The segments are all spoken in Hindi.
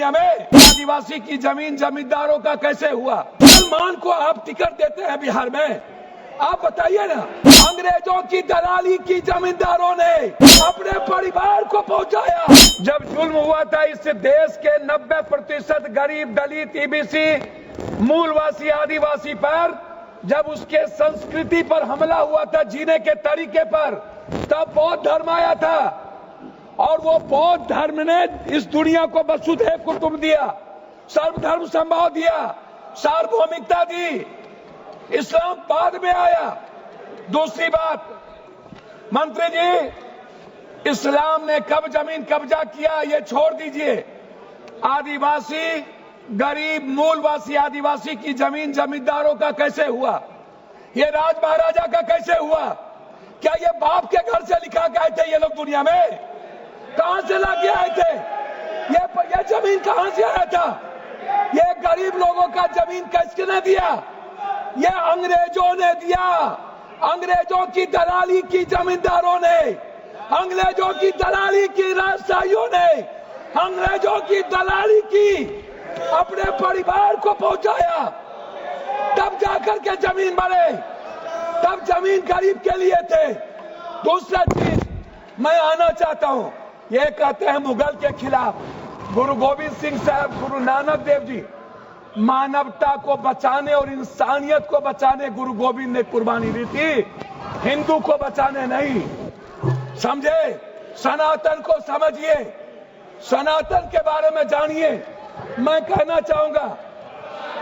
दुनिया में आदिवासी की जमीन जमींदारों का कैसे हुआ? मुसलमान को आप टिकट देते हैं बिहार में, आप बताइए ना। अंग्रेजों की दलाली की जमींदारों ने अपने परिवार को पहुंचाया। जब जुल्म हुआ था इस देश के 90% गरीब दलित ईबीसी मूलवासी आदिवासी पर, जब उसके संस्कृति पर हमला हुआ था, जीने के तरीके पर, तब बौद्ध धर्म आया था और वो बौद्ध धर्म ने इस दुनिया को वसुधैव कुटुंब दिया, सर्वधर्म संभाव दिया, सार्वभौमिकता दी। इस्लाम बाद में आया। दूसरी बात, मंत्री जी, इस्लाम ने कब जमीन कब्जा किया ये छोड़ दीजिए। आदिवासी गरीब मूलवासी आदिवासी की जमीन जमींदारों का कैसे हुआ? ये राज महाराजा का कैसे हुआ? क्या ये बाप के घर से लिखा के आए थे ये लोग दुनिया में? कहां से लाके आए थे? ये जमीन कहां से आया था? ये गरीब लोगों का जमीन किसने दिया? ये अंग्रेजों ने दिया। अंग्रेजों की दलाली की जमींदारों ने, अंग्रेजों की दलाली की राजशाहियों ने, अंग्रेजों की दलाली की अपने परिवार को पहुंचाया। तब जाकर के जमीन बने, तब जमीन गरीब के लिए थे। दूसरा चीज मैं आना चाहता हूं, ये कहते हैं मुगल के खिलाफ। गुरु गोविंद सिंह साहब, गुरु नानक देव जी मानवता को बचाने और इंसानियत को बचाने गुरु गोविंद ने कुर्बानी दी थी, हिंदू को बचाने नहीं। समझे? सनातन को समझिए, सनातन के बारे में जानिए। मैं कहना चाहूंगा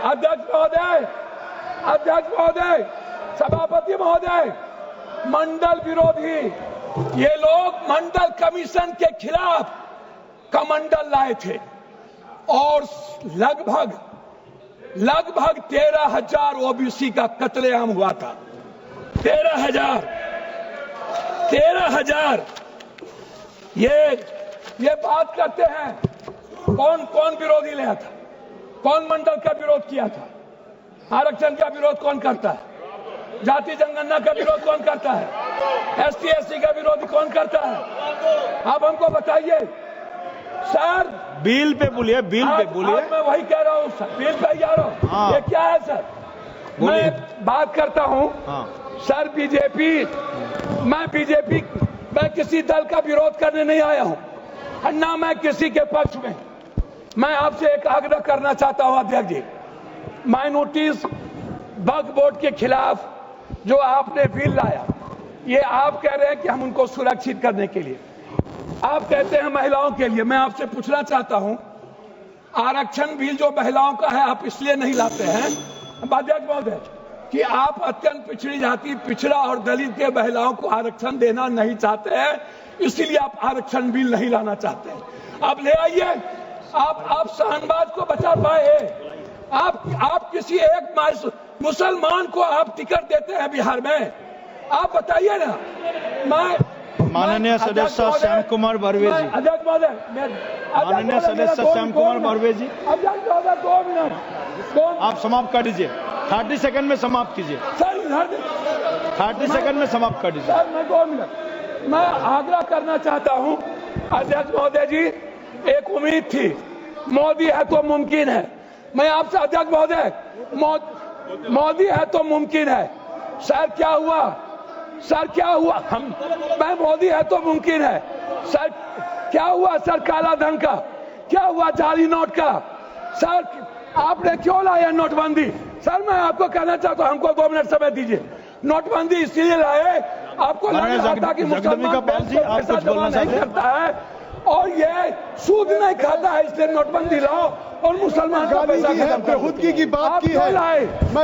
अध्यक्ष महोदय, अध्यक्ष महोदय, सभापति महोदय, मंडल विरोधी ये लोग मंडल कमीशन के खिलाफ कमंडल लाए थे और लगभग 13,000 ओबीसी का कत्लेआम हुआ था। 13,000 ये बात करते हैं। कौन कौन विरोधी लाया था? कौन मंडल का विरोध किया था? आरक्षण का विरोध कौन करता है? जाति जनगणना का विरोध कौन करता है? एसटी एससी का विरोध कौन करता है? आप हमको बताइए सर। बिल पे बोलिए, बिल पे बोलिए। मैं वही कह रहा हूँ सर, बिल पे जा रहा हूँ। हाँ। ये क्या है सर? मैं बात करता हूँ। हाँ। सर मैं किसी दल का विरोध करने नहीं आया हूँ, ना मैं किसी के पक्ष में। मैं आपसे एक आग्रह करना चाहता हूँ अध्यक्ष जी, माइनॉरिटीज वक्फ बोर्ड के खिलाफ जो आपने बिल लाया, ये आप कह रहे हैं कि हम उनको सुरक्षित करने के लिए, आप कहते हैं महिलाओं के लिए। मैं आपसे पूछना चाहता हूं, आरक्षण बिल जो महिलाओं का है आप इसलिए नहीं लाते हैं अध्यक्ष महोदय कि आप अत्यंत पिछड़ी जाति, पिछड़ा और दलित के महिलाओं को आरक्षण देना नहीं चाहते हैं, इसीलिए आप आरक्षण बिल नहीं लाना चाहते हैं। आप ले आइए। आप शाहनवाज को बचा पाए। आप किसी एक मुसलमान को आप टिकट देते हैं बिहार में, आप बताइए ना। माननीय सदस्य श्याम कुमार बर्वे जी, अध्यक्ष महोदय, माननीय सदस्य श्याम कुमार बर्वे जी, अध्यक्ष महोदय 2 मिनट आप समाप्त कर दीजिए। 30 सेकंड में समाप्त कीजिए। सर 30 सेकंड में समाप्त कर दीजिए। सर मैं 2 मिनट मैं आग्रह करना चाहता हूं अध्यक्ष महोदय जी। एक उम्मीद थी, मोदी है तो मुमकिन है। मैं आपसे अध्यक्ष महोदय, मोदी है तो मुमकिन है। सर क्या हुआ? सर क्या हुआ? मैं मोदी है तो मुमकिन है। सर क्या हुआ? सर काला धन का क्या हुआ? जाली नोट का? सर आपने क्यों लाया नोटबंदी? सर मैं आपको कहना चाहता हूं, हमको 2 मिनट समय दीजिए। नोटबंदी इसलिए लाए, आपको लग रहा था कि मुसलमान पैसा जमा नहीं करता है और ये सूद नहीं खाता है, इसलिए नोटबंदी लाओ और मुसलमान का पैसा खत्म करो। खुद की बात की है।